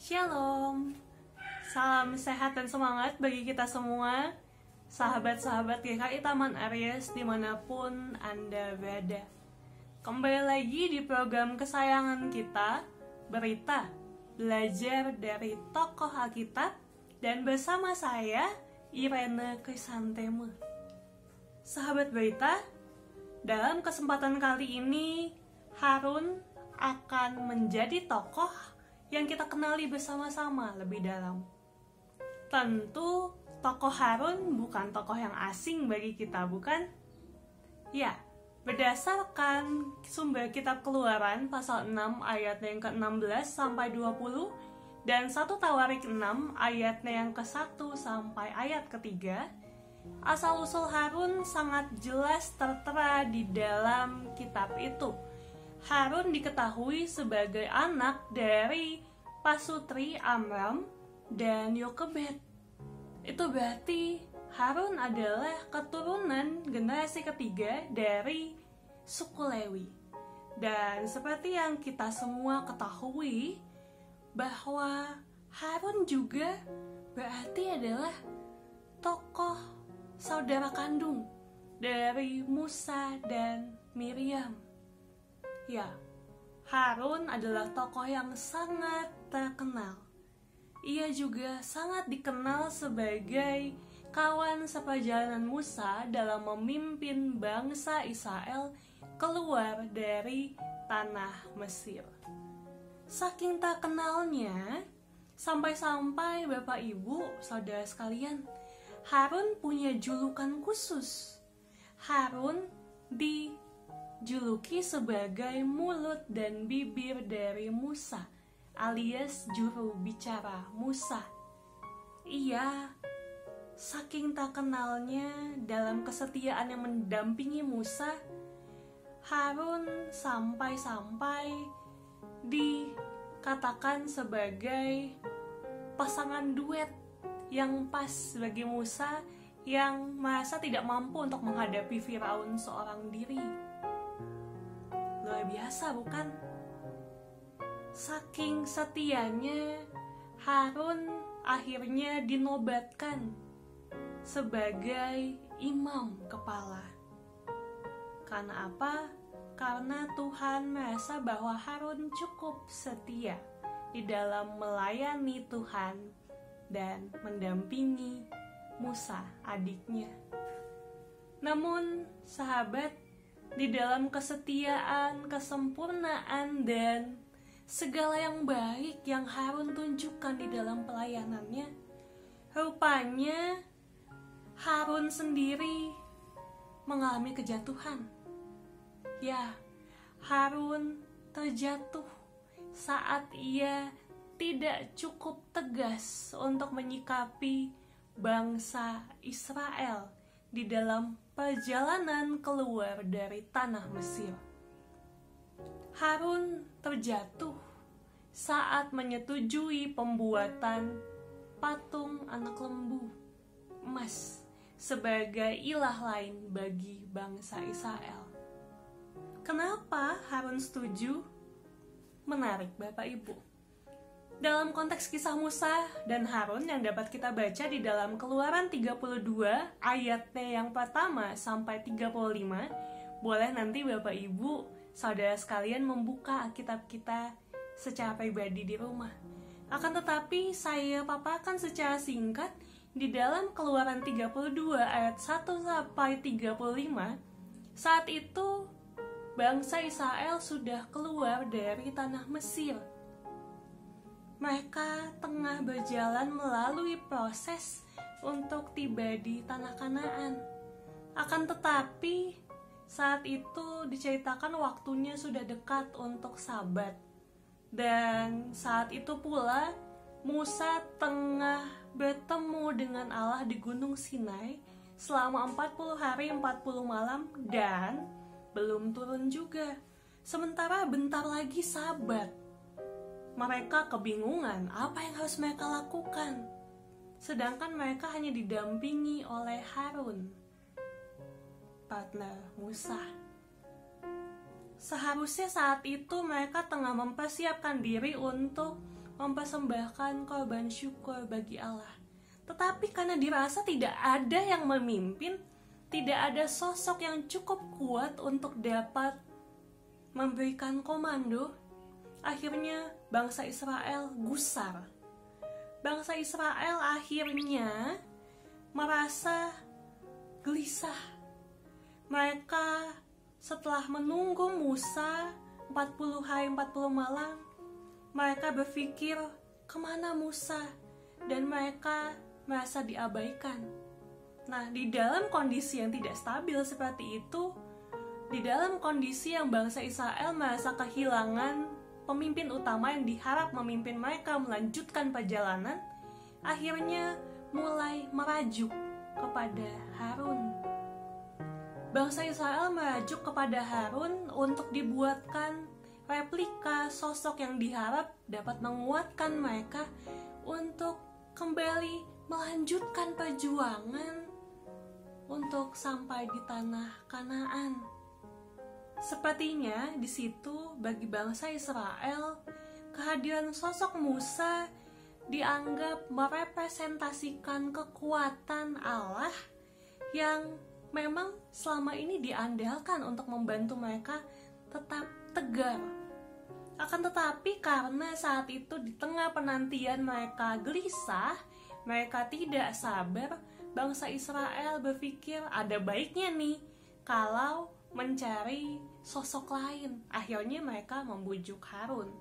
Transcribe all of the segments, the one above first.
Shalom, salam sehat dan semangat bagi kita semua, sahabat-sahabat GKI Taman Aries dimanapun Anda berada. Kembali lagi di program kesayangan kita, Berita, belajar dari tokoh Alkitab, dan bersama saya, Irene Krisanteme. Sahabat Berita, dalam kesempatan kali ini, Harun akan menjadi tokoh yang kita kenali bersama-sama lebih dalam. Tentu, tokoh Harun bukan tokoh yang asing bagi kita, bukan? Ya, berdasarkan sumber kitab Keluaran pasal 6 ayatnya yang ke-16 sampai 20 dan 1 Tawarik 6 ayatnya yang ke-1 sampai ayat ke-3, asal-usul Harun sangat jelas tertera di dalam kitab itu. Harun diketahui sebagai anak dari pasutri Amram dan Yokebed. Itu berarti Harun adalah keturunan generasi ketiga dari suku Lewi. Dan seperti yang kita semua ketahui, bahwa Harun juga berarti adalah tokoh saudara kandung dari Musa dan Miriam. Ya, Harun adalah tokoh yang sangat terkenal. Ia juga sangat dikenal sebagai kawan seperjalanan Musa dalam memimpin bangsa Israel keluar dari tanah Mesir. Saking terkenalnya, sampai-sampai Bapak Ibu, saudara sekalian, Harun punya julukan khusus. Harun dijuluki sebagai mulut dan bibir dari Musa, alias juru bicara Musa. Ia saking terkenalnya dalam kesetiaan yang mendampingi Musa, Harun sampai-sampai dikatakan sebagai pasangan duet yang pas bagi Musa yang merasa tidak mampu untuk menghadapi Firaun seorang diri. Luar biasa, bukan? Saking setianya, Harun akhirnya dinobatkan sebagai imam kepala. Karena apa? Karena Tuhan merasa bahwa Harun cukup setia di dalam melayani Tuhan dan mendampingi Musa, adiknya. Namun, sahabat, di dalam kesetiaan, kesempurnaan, dan segala yang baik yang Harun tunjukkan di dalam pelayanannya, rupanya Harun sendiri mengalami kejatuhan. Ya, Harun terjatuh saat ia tidak cukup tegas untuk menyikapi bangsa Israel di dalam perjalanan keluar dari tanah Mesir. Harun terjatuh saat menyetujui pembuatan patung anak lembu emas sebagai ilah lain bagi bangsa Israel. Kenapa Harun setuju? Menarik, Bapak Ibu. Dalam konteks kisah Musa dan Harun yang dapat kita baca di dalam Keluaran 32 ayatnya yang pertama sampai 35, boleh nanti Bapak Ibu, saudara sekalian membuka Alkitab kita secara pribadi di rumah. Akan tetapi saya paparkan secara singkat di dalam Keluaran 32 ayat 1 sampai 35. Saat itu bangsa Israel sudah keluar dari tanah Mesir. Mereka tengah berjalan melalui proses untuk tiba di tanah Kanaan. Akan tetapi, saat itu diceritakan waktunya sudah dekat untuk Sabat. Dan saat itu pula, Musa tengah bertemu dengan Allah di Gunung Sinai selama 40 hari 40 malam dan belum turun juga. Sementara bentar lagi Sabat. Mereka kebingungan apa yang harus mereka lakukan. Sedangkan mereka hanya didampingi oleh Harun, partner Musa. Seharusnya saat itu mereka tengah mempersiapkan diri untuk mempersembahkan korban syukur bagi Allah. Tetapi karena dirasa tidak ada yang memimpin, tidak ada sosok yang cukup kuat untuk dapat memberikan komando, akhirnya bangsa Israel gusar. Bangsa Israel akhirnya merasa gelisah. Mereka setelah menunggu Musa 40 hari 40 malam, mereka berpikir, kemana Musa? Dan mereka merasa diabaikan. Nah, di dalam kondisi yang tidak stabil seperti itu, di dalam kondisi yang bangsa Israel merasa kehilangan pemimpin utama yang diharap memimpin mereka melanjutkan perjalanan, akhirnya mulai merajuk kepada Harun. Bangsa Israel merajuk kepada Harun untuk dibuatkan replika sosok yang diharap dapat menguatkan mereka untuk kembali melanjutkan perjuangan untuk sampai di tanah Kanaan. Sepertinya di situ bagi bangsa Israel, kehadiran sosok Musa dianggap merepresentasikan kekuatan Allah yang memang selama ini diandalkan untuk membantu mereka tetap tegar. Akan tetapi karena saat itu di tengah penantian mereka gelisah, mereka tidak sabar, bangsa Israel berpikir ada baiknya nih kalau mencari sosok lain. Akhirnya mereka membujuk Harun.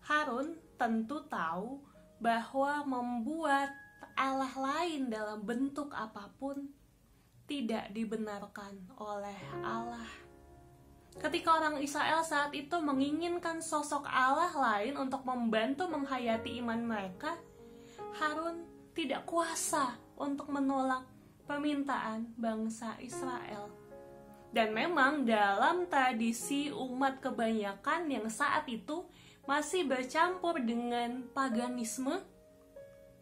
Harun tentu tahu bahwa membuat Allah lain dalam bentuk apapun tidak dibenarkan oleh Allah. Ketika orang Israel saat itu menginginkan sosok Allah lain untuk membantu menghayati iman mereka, Harun tidak kuasa untuk menolak permintaan bangsa Israel. Dan memang dalam tradisi umat kebanyakan yang saat itu masih bercampur dengan paganisme,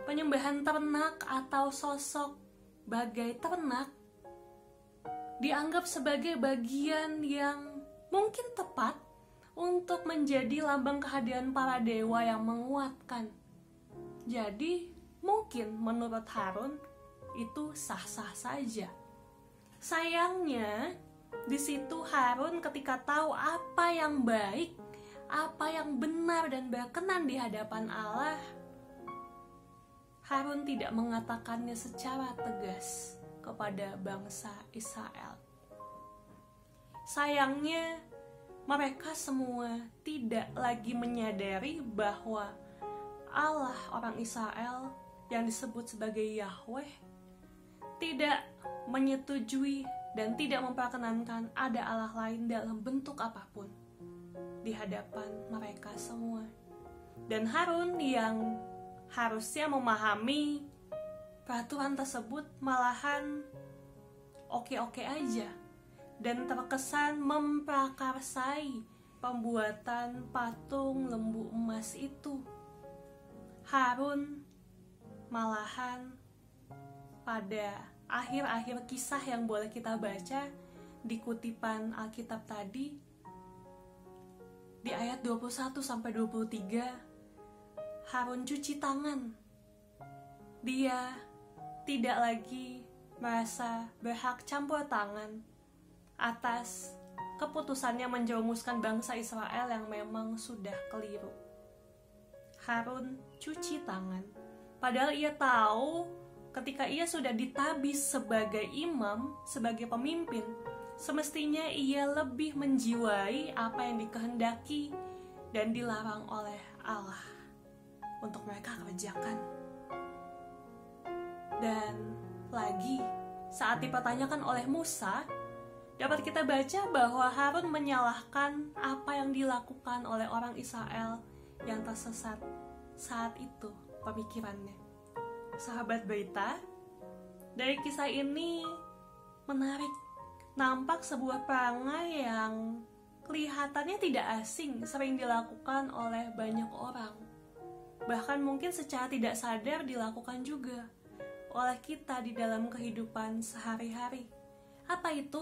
penyembahan ternak atau sosok bagai ternak dianggap sebagai bagian yang mungkin tepat untuk menjadi lambang kehadiran para dewa yang menguatkan. Jadi mungkin menurut Harun itu sah-sah saja. Sayangnya di situ Harun ketika tahu apa yang baik, apa yang benar dan berkenan di hadapan Allah, Harun tidak mengatakannya secara tegas kepada bangsa Israel. Sayangnya mereka semua tidak lagi menyadari bahwa Allah orang Israel yang disebut sebagai Yahweh tidak menyetujui dan tidak memperkenankan ada Allah lain dalam bentuk apapun di hadapan mereka semua. Dan Harun yang harusnya memahami peraturan tersebut malahan oke-oke aja dan terkesan memprakarsai pembuatan patung lembu emas itu. Harun malahan pada akhir-akhir kisah yang boleh kita baca di kutipan Alkitab tadi, di ayat 21-23, Harun cuci tangan. Dia tidak lagi merasa berhak campur tangan atas keputusannya menjerumuskan bangsa Israel yang memang sudah keliru. Harun cuci tangan, padahal ia tahu ketika ia sudah ditabis sebagai imam, sebagai pemimpin, semestinya ia lebih menjiwai apa yang dikehendaki dan dilarang oleh Allah untuk mereka kerjakan. Dan lagi, saat dipertanyakan oleh Musa, dapat kita baca bahwa Harun menyalahkan apa yang dilakukan oleh orang Israel yang tersesat saat itu pemikirannya. Sahabat berita, dari kisah ini menarik. Nampak sebuah perangai yang kelihatannya tidak asing, sering dilakukan oleh banyak orang. Bahkan mungkin secara tidak sadar dilakukan juga oleh kita di dalam kehidupan sehari-hari. Apa itu?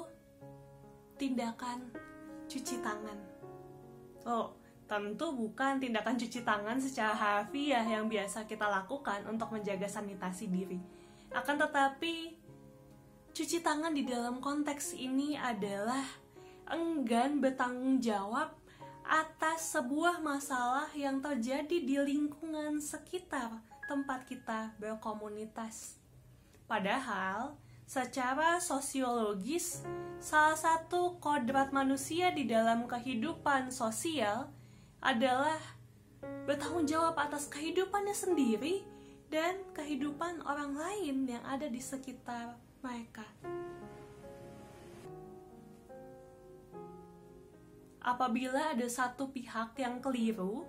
Tindakan cuci tangan. Oh, Tentu bukan tindakan cuci tangan secara harfiah yang biasa kita lakukan untuk menjaga sanitasi diri. Akan tetapi, cuci tangan di dalam konteks ini adalah enggan bertanggung jawab atas sebuah masalah yang terjadi di lingkungan sekitar tempat kita berkomunitas. Padahal, secara sosiologis, salah satu kodrat manusia di dalam kehidupan sosial adalah bertanggung jawab atas kehidupannya sendiri dan kehidupan orang lain yang ada di sekitar mereka. Apabila ada satu pihak yang keliru,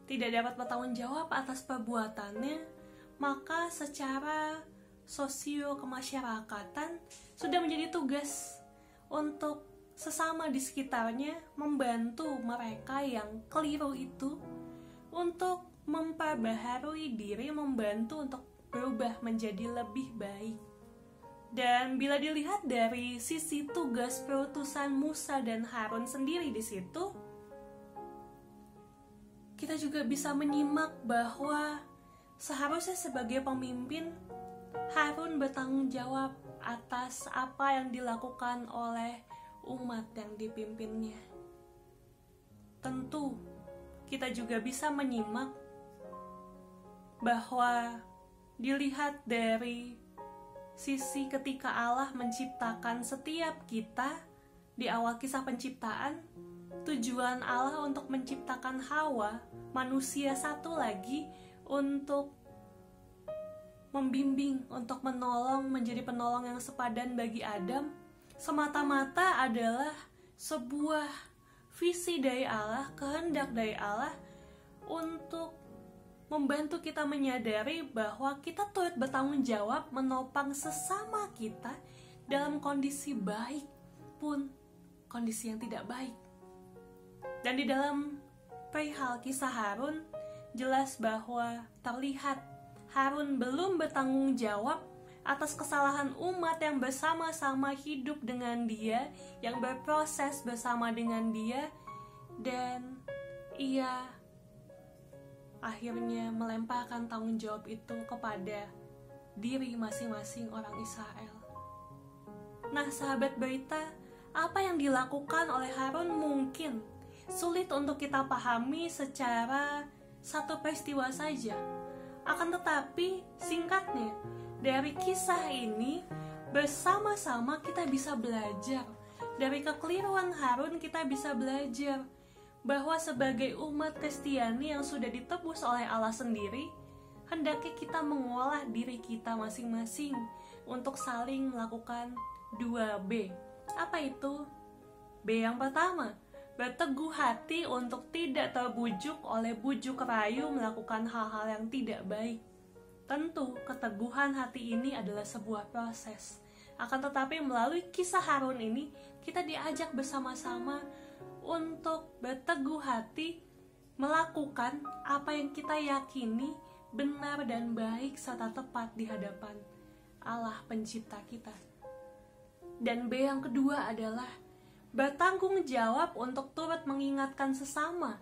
tidak dapat bertanggung jawab atas perbuatannya, maka secara sosio-kemasyarakatan sudah menjadi tugas untuk sesama di sekitarnya membantu mereka yang keliru itu untuk memperbaharui diri, membantu untuk berubah menjadi lebih baik. Dan bila dilihat dari sisi tugas perutusan Musa dan Harun sendiri di situ, kita juga bisa menyimak bahwa seharusnya sebagai pemimpin, Harun bertanggung jawab atas apa yang dilakukan oleh umat yang dipimpinnya. Tentu, kita juga bisa menyimak bahwa dilihat dari sisi ketika Allah menciptakan setiap kita di awal kisah penciptaan, tujuan Allah untuk menciptakan Hawa, manusia satu lagi, untuk membimbing, untuk menolong, menjadi penolong yang sepadan bagi Adam, semata-mata adalah sebuah visi dari Allah, kehendak dari Allah untuk membantu kita menyadari bahwa kita turut bertanggung jawab menopang sesama kita dalam kondisi baik pun kondisi yang tidak baik. Dan di dalam perihal kisah Harun, jelas bahwa terlihat Harun belum bertanggung jawab atas kesalahan umat yang bersama-sama hidup dengan dia, yang berproses bersama dengan dia, dan ia akhirnya melemparkan tanggung jawab itu kepada diri masing-masing orang Israel. Nah, sahabat berita, apa yang dilakukan oleh Harun mungkin sulit untuk kita pahami secara satu peristiwa saja. Akan tetapi, singkatnya, dari kisah ini bersama-sama kita bisa belajar. Dari kekeliruan Harun kita bisa belajar bahwa sebagai umat Kristiani yang sudah ditebus oleh Allah sendiri, hendaknya kita mengolah diri kita masing-masing untuk saling melakukan 2B. Apa itu? B yang pertama, berteguh hati untuk tidak terbujuk oleh bujuk rayu melakukan hal-hal yang tidak baik. Tentu, keteguhan hati ini adalah sebuah proses. Akan tetapi melalui kisah Harun ini, kita diajak bersama-sama untuk berteguh hati melakukan apa yang kita yakini benar dan baik serta tepat di hadapan Allah pencipta kita. Dan B yang kedua adalah bertanggung jawab untuk turut mengingatkan sesama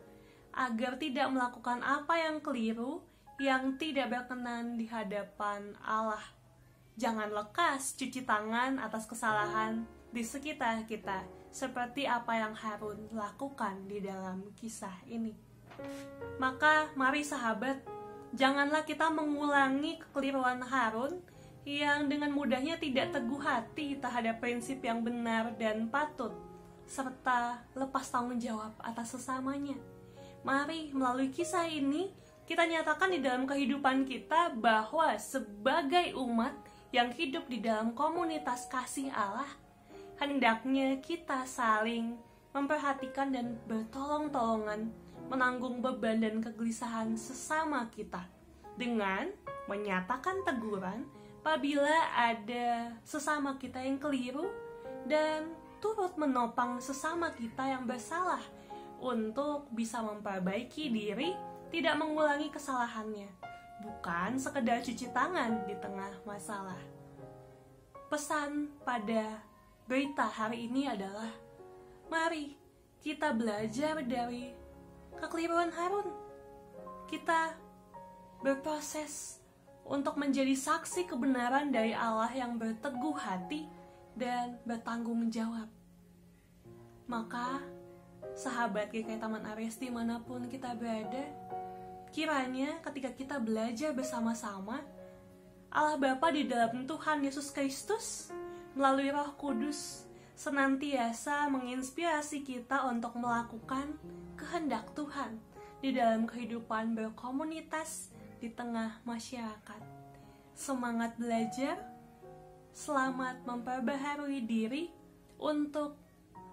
agar tidak melakukan apa yang keliru, yang tidak berkenan di hadapan Allah. Jangan lekas cuci tangan atas kesalahan di sekitar kita, seperti apa yang Harun lakukan di dalam kisah ini. Maka mari sahabat, janganlah kita mengulangi kekeliruan Harun yang dengan mudahnya tidak teguh hati terhadap prinsip yang benar dan patut, serta lepas tanggung jawab atas sesamanya. Mari melalui kisah ini kita nyatakan di dalam kehidupan kita bahwa sebagai umat yang hidup di dalam komunitas kasih Allah, hendaknya kita saling memperhatikan dan bertolong-tolongan menanggung beban dan kegelisahan sesama kita dengan menyatakan teguran apabila ada sesama kita yang keliru dan turut menopang sesama kita yang bersalah untuk bisa memperbaiki diri, tidak mengulangi kesalahannya, bukan sekedar cuci tangan di tengah masalah. Pesan pada berita hari ini adalah, mari kita belajar dari kekeliruan Harun. Kita berproses untuk menjadi saksi kebenaran dari Allah yang berteguh hati dan bertanggung jawab. Maka, sahabat GKI Taman Aries dimanapun kita berada, kiranya ketika kita belajar bersama-sama, Allah Bapa di dalam Tuhan Yesus Kristus melalui Roh Kudus senantiasa menginspirasi kita untuk melakukan kehendak Tuhan di dalam kehidupan berkomunitas di tengah masyarakat. Semangat belajar, selamat memperbaharui diri untuk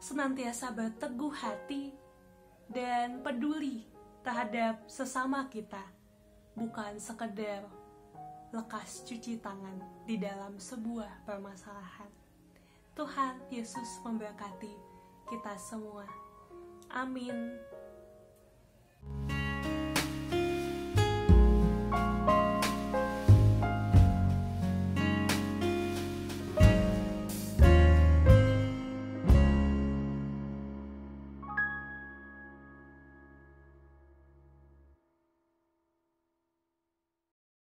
senantiasa berteguh hati dan peduli terhadap sesama kita, bukan sekedar lekas cuci tangan di dalam sebuah permasalahan. Tuhan Yesus memberkati kita semua. Amin.